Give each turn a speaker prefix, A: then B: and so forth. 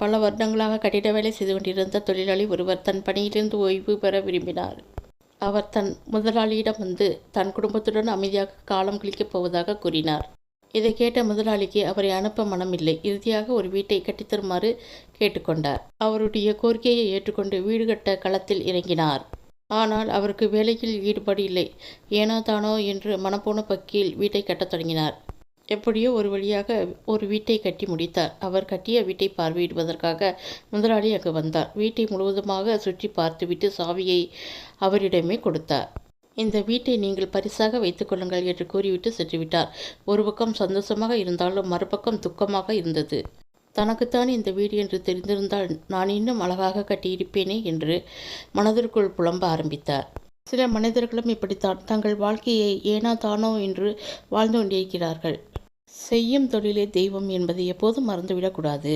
A: பல வருடங்களாக கட்டிட வேலை செய்து கொண்டிருந்த தொழிலாளி ஒருவர் தன் பணியிலிருந்து ஓய்வு பெற விரும்பினார். அவர் தன் முதலாளியிடம் வந்து தன் குடும்பத்துடன் அமைதியாக காலம் கழிக்கப் போவதாக கூறினார். இதை கேட்ட முதலாளிக்கு அவரை அனுப்ப மனமில்லை. இறுதியாக ஒரு வீட்டை கட்டித்தருமாறு கேட்டுக்கொண்டார். அவருடைய கோரிக்கையை ஏற்றுக்கொண்டு வீடு கட்ட களத்தில் இறங்கினார். ஆனால் அவருக்கு வேலையில் ஈடுபாடு இல்லை. ஏனோ தானோ என்று மனப்போன பக்கியில் வீட்டை கட்டத் தொடங்கினார். எப்படியோ ஒரு வழியாக ஒரு வீட்டை கட்டி முடித்தார். அவர் கட்டிய வீட்டை பார்வையிடுவதற்காக முதலாளி அங்கு வந்தார். வீட்டை முழுவதுமாக சுற்றி பார்த்துவிட்டு சாவியை அவரிடமே கொடுத்தார். இந்த வீட்டை நீங்கள் பரிசாக வைத்துக் கொள்ளுங்கள் என்று கூறிவிட்டு சென்றுவிட்டார். ஒரு பக்கம் சந்தோஷமாக இருந்தாலும் மறுபக்கம் துக்கமாக இருந்தது. தனக்குத்தான் இந்த வீடு என்று தெரிந்திருந்தால் நான் இன்னும் அழகாக கட்டியிருப்பேனே என்று மனதிற்குள் புலம்ப ஆரம்பித்தார். சில மனிதர்களும் இப்படித்தான் தங்கள் வாழ்க்கையை ஏனோ தானோ என்று வாழ்ந்து கொண்டிருக்கிறார்கள். செய்யும் தொழிலே தெய்வம் என்பதை எப்போதும் மறந்துவிடக்கூடாது.